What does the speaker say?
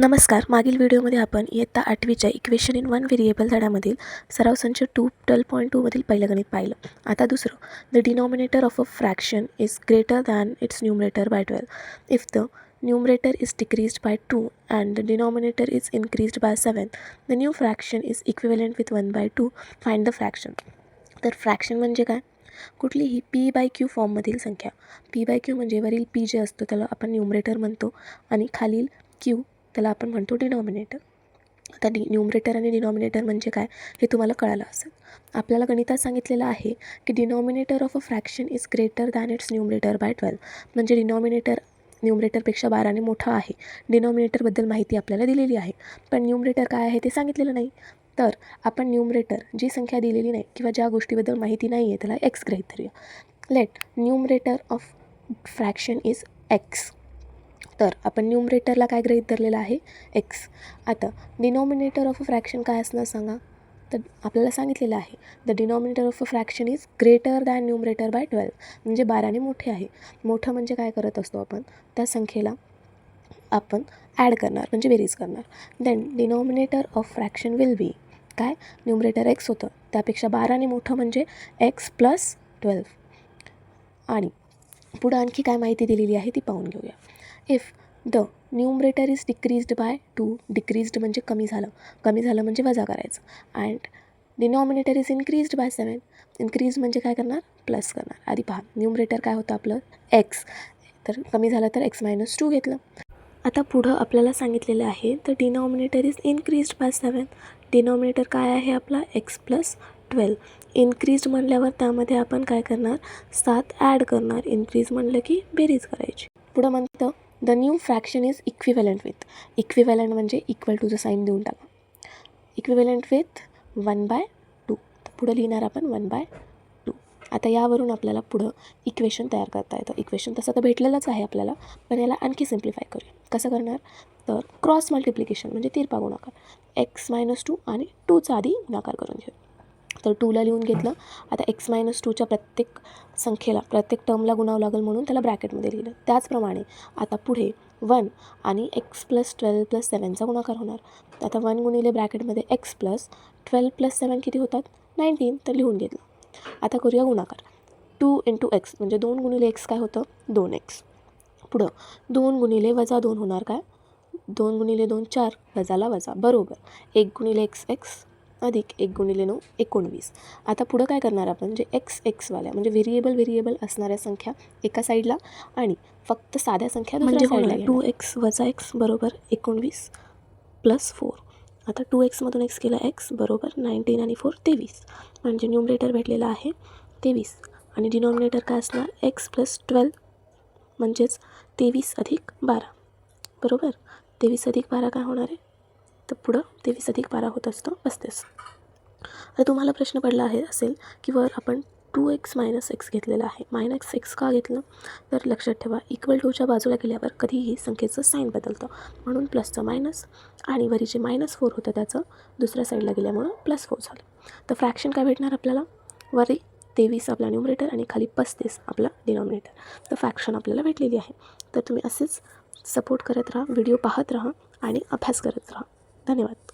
नमस्कार. मागील व्हिडिओमध्ये आपण इयत्ता 8वीच्या इक्वेशन इन वन व्हेरिएबल धड्यामधील सराव संच 12.2 मधील पहिलं गणित पाहिलं. आता दुसरं, the denominator of a fraction is greater than its numerator by 12 if the numerator is decreased by 2 and the denominator is increased by 7 the new fraction is equivalent with 1/2 find the fraction. तर fraction म्हणजे काय? कुठलीही P/Q फॉर्ममधील संख्या. P/Q म्हणजे वरील P जे असतो त्याला आपण न्यूमरेटर म्हणतो आणि खालील Q त्याला आपण म्हणतो डिनॉमिनेटर. आता न्यूमरेटर आणि डिनॉमिनेटर म्हणजे काय हे तुम्हाला कळालं असेल. आपल्याला गणितात सांगितलेलं आहे की denominator of a fraction is greater than its numerator by 12 म्हणजे डिनॉमिनेटर न्यूमरेटरपेक्षा 12ने मोठा आहे. डिनॉमिनेटरबद्दल माहिती आपल्याला दिलेली आहे, पण न्यूमरेटर काय आहे ते सांगितलेलं नाही. तर आपण न्यूमरेटर जी संख्या दिलेली नाही किंवा ज्या गोष्टीबद्दल माहिती नाही आहे त्याला एक्स गृहीत धरूया. Let numerator of fraction is x. तर आपण न्यूमरेटरला काय गृहीत धरलेलं आहे? एक्स. आता डिनॉमिनेटर ऑफ अ फ्रॅक्शन काय असणार सांगा? तर आपल्याला सांगितलेलं आहे the denominator of a fraction is greater than numerator by 12 म्हणजे 12ने मोठे आहे. मोठं म्हणजे काय करत असतो आपण? त्या संख्येला आपण ॲड करणार म्हणजे बेरीज करणार. Then denominator of fraction will be काय? न्यूमरेटर एक्स होतं त्यापेक्षा 12ने मोठं म्हणजे एक्स प्लस 12. आणि पुढं आणखी काय माहिती दिलेली आहे ती पाहून घेऊया. If the numerator is decreased by 2 decreased म्हणजे कमी झालं म्हणजे वजा करायचं. And denominator is increased by 7 increase म्हणजे काय करणार? प्लस करणार. आधी पहा न्यूमरेटर काय होतं आपलं एक्स, तर कमी झालं तर x-2 घेतलं. आता पुढं आपल्याला सांगितलेलं आहे तर denominator is increased by 7 denominator काय आहे आपला x+12 इन्क्रीज्ड म्हणल्यावर त्यामध्ये आपण काय करणार? 7 ॲड करणार. इन्क्रीज म्हणलं की बेरीज करायची. पुढं म्हणतं the new fraction is equivalent with. Equivalent म्हणजे इक्वल टूचं साईन देऊन टाका. Equivalent with 1/2. तर पुढं लिहिणार आपण 1/2. आता यावरून आपल्याला पुढं इक्वेशन तयार करता येतं. इक्वेशन तसं तर भेटलेलंच आहे आपल्याला, पण याला आणखी सिम्प्लिफाय करूया. कसं करणार? तर क्रॉस मल्टिप्लिकेशन म्हणजे तिरपा गुणाकार. x-2 आणि 2चा आधी गुणाकार करून घेऊ. तर 2ला लिहून घेतलं. आता x-2च्या प्रत्येक संख्येला प्रत्येक टर्मला गुणावं लागेल म्हणून त्याला ब्रॅकेटमध्ये लिहिलं. त्याचप्रमाणे आता पुढे 1 आणि x+12+7चा गुणाकार होणार. आता 1 गुणिले ब्रॅकेटमध्ये x+12+7 किती होतात? 19. तर लिहून घेतलं. आता करूया गुणाकार. 2 × x म्हणजे 2 गुणिले x काय होतं? 2x. पुढं 2 गुणिले -2 होणार काय? 2 गुणिले 2 4 वजाला वजा बरोबर 1 गुणिले x अधिक 1 गुणिले 9 19. आता पुढं काय करणार आपण? जे x वाल्या म्हणजे व्हेरिएबल असणाऱ्या संख्या एका साईडला आणि फक्त साध्या संख्या दुसऱ्या साईडला. 2x - x बरोबर 19 + 4. आता 2x मधून x केला x बरोबर 19 आणि 4 23 म्हणजे न्यूमरेटर भेटलेला आहे 23 आणि डिनॉमिनेटर काय असणार? x+12 म्हणजेच 23 अधिक 12 बरोबर. 23 अधिक 12 काय होणार आहे? तर पुढं 23 अधिक 12 होत असतं 35. आता तुम्हाला प्रश्न पडला असेल की वर आपण 2x - x घेतलेला आहे. -x का घेतलं? तर लक्षात ठेवा इक्वल टूच्या बाजूला गेल्यावर कधीही संख्येचं साईन बदलतं म्हणून प्लसचं मायनस आणि वरी जे -4 होतं त्याचं दुसऱ्या साईडला गेल्यामुळं +4 झालं. तर फ्रॅक्शन काय भेटणार आपल्याला? वरी 23 आपला न्यूमरेटर आणि खाली 35 आपला डिनॉमिनेटर. तर फ्रॅक्शन आपल्याला भेटलेली आहे. तर तुम्ही असेच सपोर्ट करत राहा, व्हिडिओ पाहत राहा आणि अभ्यास करत राहा. धन्यवाद.